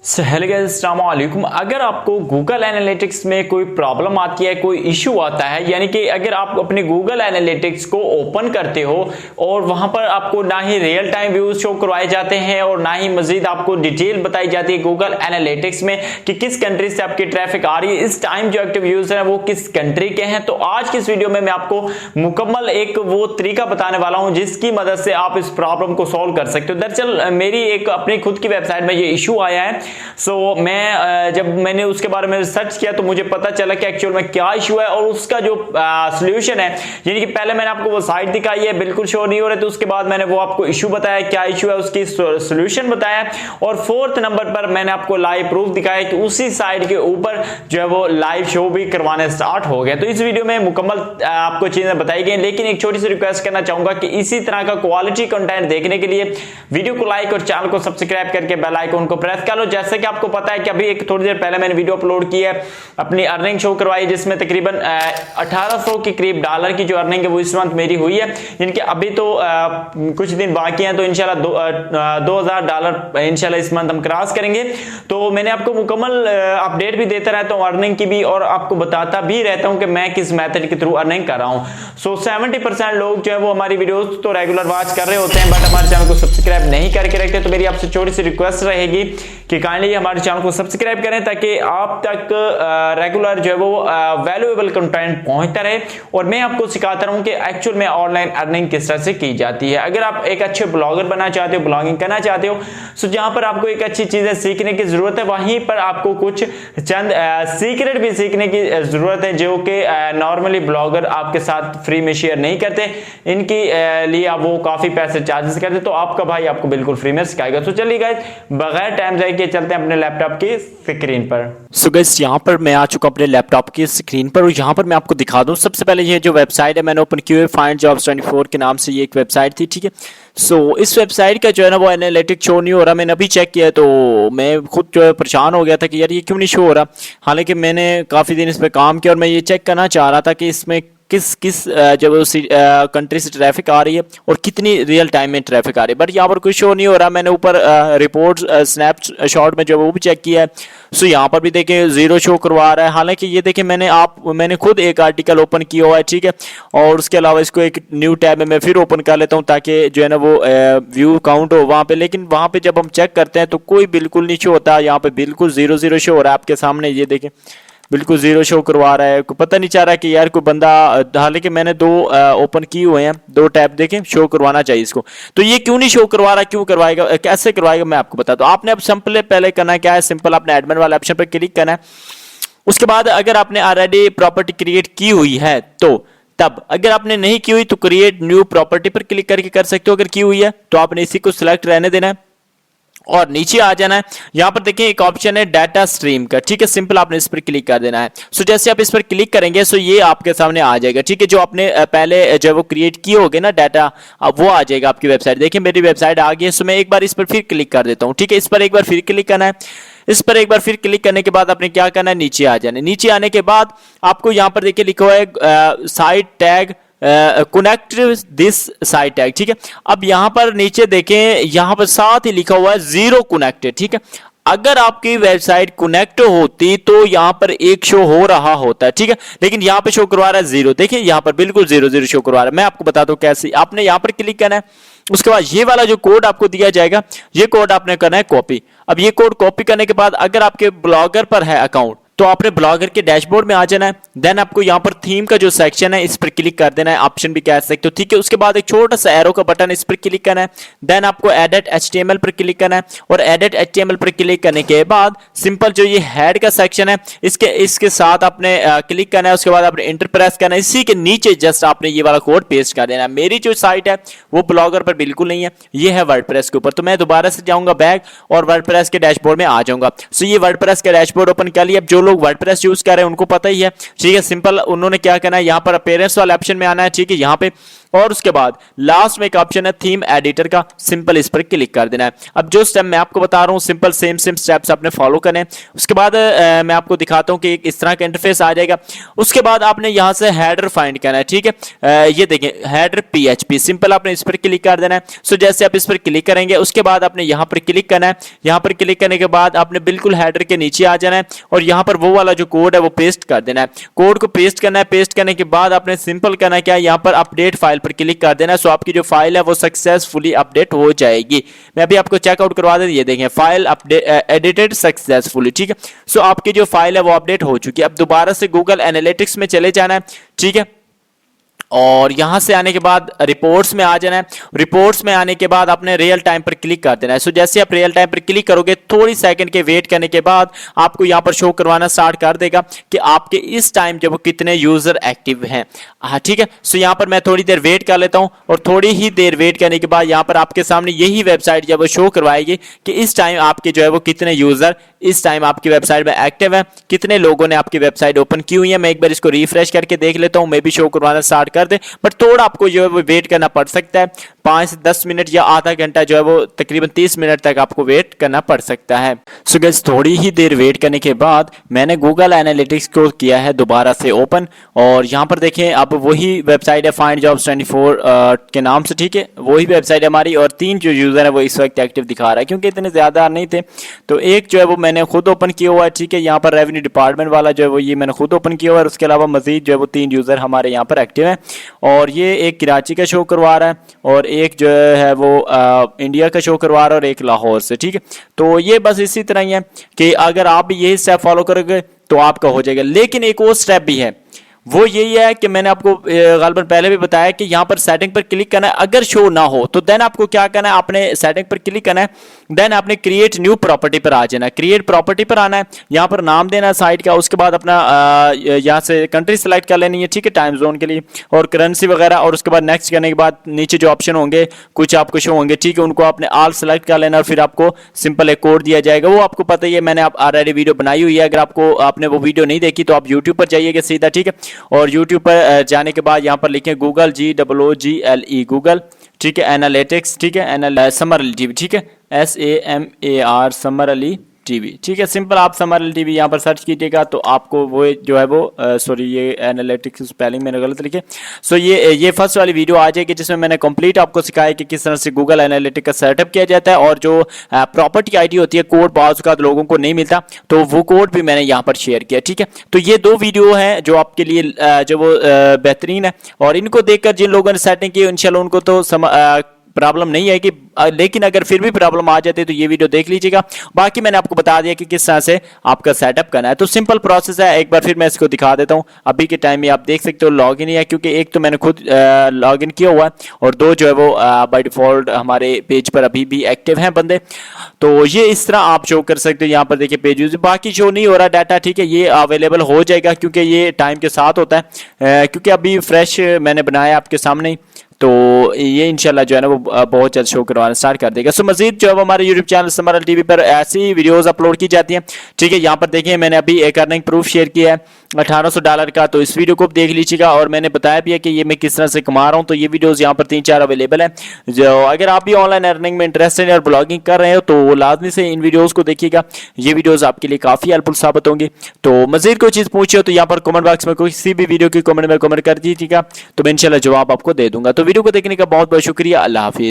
Hello guys, अस्सलाम वालेकुम। अगर आपको गूगल एनालिटिक्स में कोई प्रॉब्लम आती है, कोई इशू आता है, यानी कि अगर आप अपने गूगल एनालिटिक्स को ओपन करते हो और वहां पर आपको ना ही रियल टाइम व्यूज शो करवाए जाते हैं और ना ही मजीद आपको डिटेल बताई जाती है गूगल एनालिटिक्स में कि किस कंट्री से आपकी ट्रैफिक आ रही है, इस टाइम जो एक्टिव यूजर है वो किस कंट्री के हैं, तो आज की इस वीडियो में मैं आपको मुकम्मल एक वो तरीका बताने वाला हूं जिसकी मदद से आप इस प्रॉब्लम को सॉल्व कर सकते हो। दरअसल मेरी एक अपनी खुद की वेबसाइट में ये इशू आया है। मैं जब मैंने उसके बारे में सर्च किया तो मुझे पता चला कि एक्चुअल में क्या इशू है और उसका जो सॉल्यूशन है, यानी कि पहले मैंने आपको वो साइट दिखाई है, बिल्कुल शो नहीं हो रहे, तो उसके बाद मैंने वो आपको इशू बताया, क्या इशू है उसकी सॉल्यूशन बताया, और फोर्थ नंबर पर मैंने आपको लाइव प्रूफ दिखाया कि उसी साइट के ऊपर जो है वो लाइव शो भी करवाने स्टार्ट हो गए। तो इस वीडियो में मुकम्मल आपको चीजें बताई गई, लेकिन एक छोटी सी रिक्वेस्ट करना चाहूंगा कि इसी तरह का क्वालिटी कंटेंट देखने के लिए वीडियो को लाइक और चैनल को सब्सक्राइब करके बेल आइकन को प्रेस कर लो। जैसे कि आपको पता है कि अभी एक थोड़ी देर पहले मैंने वीडियो अपलोड की है, अपनी अर्निंग शो करवाई, जिसमें तकरीबन 1800 के करीब डॉलर की जो अर्निंग है वो इस मंथ मेरी हुई है, जिनके अभी तो कुछ दिन बाकी हैं, तो इंशाल्लाह 2000 डॉलर इंशाल्लाह इस मंथ हम क्रॉस करेंगे। तो मैंने आपको मुकम्मल अपडेट भी देता रहता हूं अर्निंग की भी, और आपको बताता भी रहता हूं कि मैं किस मेथड के थ्रू अर्निंग कर रहा हूं। सो 70% लोग जो है वो हमारी वीडियोस तो रेगुलर वॉच कर रहे होते हैं, बट हमारे चैनल को सब्सक्राइब नहीं करके रखते। तो मेरी आपसे छोटी सी रिक्वेस्ट रहेगी कि काइंडली हमारे चैनल को सब्सक्राइब करें ताकि आप तक रेगुलर जो है वो वैल्यूएबल कंटेंट पहुंचता रहे, और मैं आपको सिखाता रहूं कि एक्चुअल में ऑनलाइन अर्निंग किस तरह से की जाती है। अगर आप एक अच्छे ब्लॉगर बनना चाहते हो, ब्लॉगिंग करना चाहते हो, सो जहां पर आपको एक अच्छी चीजें सीखने की जरूरत है, वहीं पर आपको कुछ चंद सीक्रेट भी सीखने की जरूरत है जो कि नॉर्मली ब्लॉगर आपके साथ फ्री में शेयर नहीं करते, इनकी लिए आप वो काफी पैसे चार्जेस करते, तो आपका भाई आपको बिल्कुल फ्री में सिखाएगा। तो चलिए गाइस, बगैर टाइम जाए के चलते हैं अपने लैपटॉप की स्क्रीन पर। सो गाइस, यहाँ पर मैं आ चुका हूं अपने लैपटॉप की स्क्रीन पर, और यहाँ पर मैं आपको दिखा दूं। सबसे पहले ये जो वेबसाइट है मैंने ओपन की हुई है, फाइंड जॉब्स 24 के नाम से ये एक वेबसाइट थी, ठीक है। सो इस वेबसाइट का जो है ना वो एनालिटिक्स शो नहीं हो रहा। मैंने अभी चेक किया तो मैं खुद जो है परेशान हो गया था कि यार ये क्यों नहीं शो हो रहा। हालांकि मैंने काफ़ी दिन इस पर काम किया और मैं ये चेक करना चाह रहा था कि इसमें किस किस जब उसी कंट्री से ट्रैफिक आ रही है और कितनी रियल टाइम में ट्रैफिक आ रही है, बट यहाँ पर कोई शो नहीं हो रहा। मैंने ऊपर रिपोर्ट स्नैपशॉट में जो वो भी चेक किया है, सो यहाँ पर भी देखें 0 शो करवा रहा है। हालांकि ये देखें मैंने खुद एक आर्टिकल ओपन किया हुआ है, ठीक है, और उसके अलावा इसको एक न्यू टैब में मैं फिर ओपन कर लेता हूँ ताकि जो है ना वो व्यू काउंट हो वहाँ पे। लेकिन वहाँ पे जब हम चेक करते हैं तो कोई बिल्कुल नहीं शो होता, यहाँ पे बिल्कुल 0 शो हो रहा है आपके सामने। ये देखें बिल्कुल 0 शो करवा रहा है, पता नहीं चाह रहा कि यार कोई बंदा, हालांकि मैंने 2 ओपन किए हुए हैं, 2 टैब देखें, शो करवाना चाहिए इसको। तो ये क्यों नहीं शो करवा रहा, क्यों करवाएगा, कैसे करवाएगा, मैं आपको बताता हूं। आपने अब सिंपल पहले करना क्या है, सिंपल आपने एडमिन वाले ऑप्शन पर क्लिक करना है। उसके बाद अगर आपने ऑलरेडी प्रॉपर्टी क्रिएट की हुई है तो तब, अगर आपने नहीं की हुई तो क्रिएट न्यू प्रॉपर्टी पर क्लिक करके कर सकते हो। अगर की हुई है तो आपने इसी को सिलेक्ट रहने देना है और नीचे आ जाना है। यहां पर देखिए एक ऑप्शन है डाटा स्ट्रीम का, ठीक है, सिंपल आपने इस पर क्लिक कर देना है। सो जैसे आप इस पर क्लिक करेंगे सो ये आपके सामने आ जाएगा, ठीक है, जो आपने पहले जब वो क्रिएट किए होगे ना डाटा, अब वो आ जाएगा आपकी वेबसाइट। देखिए मेरी वेबसाइट आ गई है। सो मैं एक बार इस पर फिर क्लिक कर देता हूं, ठीक है, इस पर एक बार फिर क्लिक करना है। इस पर एक बार फिर क्लिक करने के बाद आपने क्या करना है, नीचे आ जाना है। नीचे आने के बाद आपको यहां पर देखिए लिखा हुआ है site tag connect this site tag, ठीक है। अब यहां पर नीचे देखें, यहां पर साथ ही लिखा हुआ है 0 कनेक्टेड, ठीक है। अगर आपकी वेबसाइट कनेक्ट होती तो यहां पर 1 शो हो रहा होता, ठीक है, लेकिन यहां पे शो करवा रहा है 0। देखिए यहां पर बिल्कुल 0 शो करवा रहा है। मैं आपको बताता हूं कैसे। आपने यहां पर क्लिक करना है, उसके बाद ये वाला जो कोड आपको दिया जाएगा, ये कोड आपने करना है कॉपी। अब ये कोड कॉपी करने के बाद अगर आपके ब्लॉगर पर है अकाउंट तो आपने ब्लॉगर के डैशबोर्ड में आ जाना है। देन आपको यहाँ पर थीम का जो सेक्शन है इस पर क्लिक कर देना है, ऑप्शन भी कह सकते हो, ठीक है। उसके बाद एक छोटा सा एरो का बटन, इस पर क्लिक करना है। देन आपको एडिट एचटीएमएल पर क्लिक करना है, और एडिट एचटीएमएल पर क्लिक करने के बाद सिंपल जो ये हेड का सेक्शन है इसके साथ आपने क्लिक करना है। उसके बाद आपने इंटर प्रेस करना है। इसी के नीचे जस्ट आपने ये वाला कोड पेस्ट कर देना है। मेरी जो साइट है वो ब्लॉगर पर बिल्कुल नहीं है, ये है वर्डप्रेस के ऊपर। तो मैं दोबारा से जाऊंगा बैक और वर्डप्रेस के डैशबोर्ड में आ जाऊंगा। सो ये वर्डप्रेस का डैशबोर्ड ओपन कर लिया। अब जो लोग वर्डप्रेस यूज कर रहे हैं उनको पता ही है, ठीक है। सिंपल उन्होंने क्या करना है, यहाँ पर अपीयरेंस वाले ऑप्शन में आना है, ठीक है, यहाँ पे, और उसके बाद लास्ट में एक ऑप्शन है थीम एडिटर का, सिंपल इस पर क्लिक कर देना है। अब जो स्टेप मैं आपको बता रहा हूँ सिंपल सेम स्टेप्स आपने फॉलो करने। उसके बाद मैं आपको दिखाता हूँ कि इस तरह का इंटरफेस आ जाएगा। उसके बाद आपने यहाँ से हेडर फाइंड करना है, ठीक है। ये देखें हेडर PHP, सिंपल आपने इस पर क्लिक कर देना है। सो जैसे आप इस पर क्लिक करेंगे उसके बाद आपने यहाँ पर क्लिक करना है। यहाँ पर क्लिक करने के बाद आपने बिल्कुल हेडर के नीचे आ जाना है और यहाँ पर वो वाला जो कोड है वो पेस्ट कर देना है। कोड को पेस्ट करना है। पेस्ट करने के बाद आपने सिंपल करना है क्या, यहाँ पर अपडेट फाइल पर क्लिक कर देना है। सो आपकी जो फाइल है वो सक्सेसफुली अपडेट हो जाएगी। मैं अभी आपको चेकआउट करवा दें, ये देखें फाइल एडिटेड सक्सेसफुली, ठीक है। सो आपकी जो फाइल है वो अपडेट हो चुकी है। अब दोबारा से गूगल एनालिटिक्स में चले जाना है, ठीक है, और यहां से आने के बाद रिपोर्ट्स में आ जाना है। रिपोर्ट्स में आने के बाद आपने रियल टाइम पर क्लिक कर देना है। सो जैसे आप रियल टाइम पर क्लिक करोगे थोड़ी सेकंड के वेट करने के बाद आपको यहां पर शो करवाना स्टार्ट कर देगा कि आपके इस टाइम जब कितने यूजर एक्टिव हैं, हाँ ठीक है। सो यहां पर मैं थोड़ी देर वेट कर लेता हूं और थोड़ी ही देर वेट करने के बाद यहां पर आपके सामने यही वेबसाइट जब शो करवाएगी कि इस टाइम आपके जो है वो कितने यूजर इस टाइम आपकी वेबसाइट में एक्टिव है, कितने लोगों ने आपकी वेबसाइट ओपन की हुई है। मैं एक बार इसको रिफ्रेश करके देख लेता हूं, मैं भी शो करवाना स्टार्ट कर दे, बट थोड़ा आपको जो है वो वेट करना पड़ सकता है, 5 से 10 मिनट या आधा घंटा जो है वो तकरीबन 30 मिनट तक आपको वेट करना पड़ सकता है। सो गाइस थोड़ी ही देर वेट करने के बाद मैंने गूगल एनालिटिक्स को किया है दोबारा से ओपन और यहाँ पर देखें अब वही वेबसाइट है फाइंड जॉब्स 24 के नाम से, ठीक है, वही वेबसाइट है हमारी और 3 जो यूजर है वो इस वक्त एक्टिव दिखा रहा है क्योंकि इतने ज्यादा नहीं थे। तो एक जो है वो मैंने खुद ओपन किया हुआ है, ठीक है, यहाँ पर रेवेन्यू डिपार्टमेंट वाला जो है वो ये मैंने खुद ओपन किया हुआ है। उसके अलावा मजीद जो है वो 3 यूजर हमारे यहाँ पर एक्टिव है और ये एक कराची का शो करवा रहा है और एक जो है वो इंडिया का शो करवा रहा है और एक लाहौर से, ठीक है। तो ये बस इसी तरह ही है कि अगर आप भी यही स्टेप फॉलो करोगे तो आपका हो जाएगा। लेकिन एक और स्टेप भी है, वो यही है कि मैंने आपको गालबन पहले भी बताया कि यहाँ पर सेटिंग पर क्लिक करना है। अगर शो ना हो तो देन आपको क्या करना है, आपने सेटिंग पर क्लिक करना है, देन आपने क्रिएट न्यू प्रॉपर्टी पर आ जाना है। क्रिएट प्रॉपर्टी पर आना है, यहाँ पर नाम देना है साइट का, उसके बाद अपना यहाँ से कंट्री सेलेक्ट कर लेनी है, ठीक है, टाइम जोन के लिए और करेंसी वगैरह, और उसके बाद नेक्स्ट करने के बाद नीचे जो ऑप्शन होंगे कुछ आपको शो होंगे, ठीक है, उनको आपने ऑल सेलेक्ट कर लेना और फिर आपको सिंपल एक कोड दिया जाएगा। वो आपको पता ही है, मैंने ऑलरेडी वीडियो बनाई हुई है। अगर आपको आपने वो वीडियो नहीं देखी तो आप यूट्यूब पर जाइएगा सीधा, ठीक है, और यूट्यूब पर जाने के बाद यहाँ पर लिखें गूगल GOOGLE गूगल, ठीक है, एनालिटिक्स, ठीक है, समर अली टीवी, ठीक है, SAMAR समर अली टीवी, ठीक है। सिंपल आप समर अली टीवी यहाँ पर सर्च कीजिएगा तो आपको वो जो है वो सॉरी ये एनालिटिक्स स्पेलिंग मैंने गलत लिखे। सो ये फर्स्ट वाली वीडियो आ जाएगी जिसमें मैंने कंप्लीट आपको सिखाया कि किस तरह से गूगल एनालिटिक्स का सेटअप किया जाता है और जो प्रॉपर्टी आईडी होती है, कोड बाज़ का लोगों को नहीं मिलता तो वो कोड भी मैंने यहाँ पर शेयर किया, ठीक है। तो ये 2 वीडियो हैं जो आपके लिए जो वो बेहतरीन है और इनको देखकर जिन लोगों ने सेटिंग की इंशाल्लाह उनको तो प्रॉब्लम नहीं है कि, लेकिन अगर फिर भी प्रॉब्लम आ जाती है तो ये वीडियो देख लीजिएगा। बाकी मैंने आपको बता दिया कि किस तरह से आपका सेटअप करना है। तो सिंपल प्रोसेस है, एक बार फिर मैं इसको दिखा देता हूं। अभी के टाइम में आप देख सकते हो लॉग इन है क्योंकि एक तो मैंने खुद लॉग इन किया हुआ है और 2 जो है वो बाय डिफॉल्ट हमारे पेज पर अभी भी एक्टिव हैं बंदे। तो ये इस तरह आप शो कर सकते हो। यहाँ पर देखिए पेज यूज बाकी शो नहीं हो रहा डाटा, ठीक है, ये अवेलेबल हो जाएगा क्योंकि ये टाइम के साथ होता है क्योंकि अभी फ्रेश मैंने बनाया आपके सामने, तो ये इंशाल्लाह जो है ना वो बहुत जल्द शो करवाना स्टार्ट कर देगा। सो मजीद जो है हमारे YouTube channel summer Ali TV पर ऐसी वीडियोस अपलोड की जाती हैं, ठीक है। यहाँ पर देखिए मैंने अभी एक अर्निंग प्रूफ शेयर किया है $1800 का, तो इस वीडियो को देख लीजिएगा और मैंने बताया भी है कि ये मैं किस तरह से कमा रहा हूँ। तो ये वीडियोस यहाँ पर 3-4 अवेलेबल है। जो अगर आप भी ऑनलाइन अर्निंग में इंटरेस्टेड और ब्लॉगिंग कर रहे हो तो लाजमी से इन वीडियोस को देखिएगा, ये वीडियोस आपके लिए काफी हेल्पफुल साबित होंगी। तो मजीद कोई चीज पूछे हो तो यहाँ पर कमेंट बॉक्स में किसी भी वीडियो की कमेंट में कमेंट कर दीजिएगा, तो मैं इंशाल्लाह जवाब आपको दे दूंगा। तो वीडियो को देखने का बहुत बहुत शुक्रिया। अल्लाह हाफिज।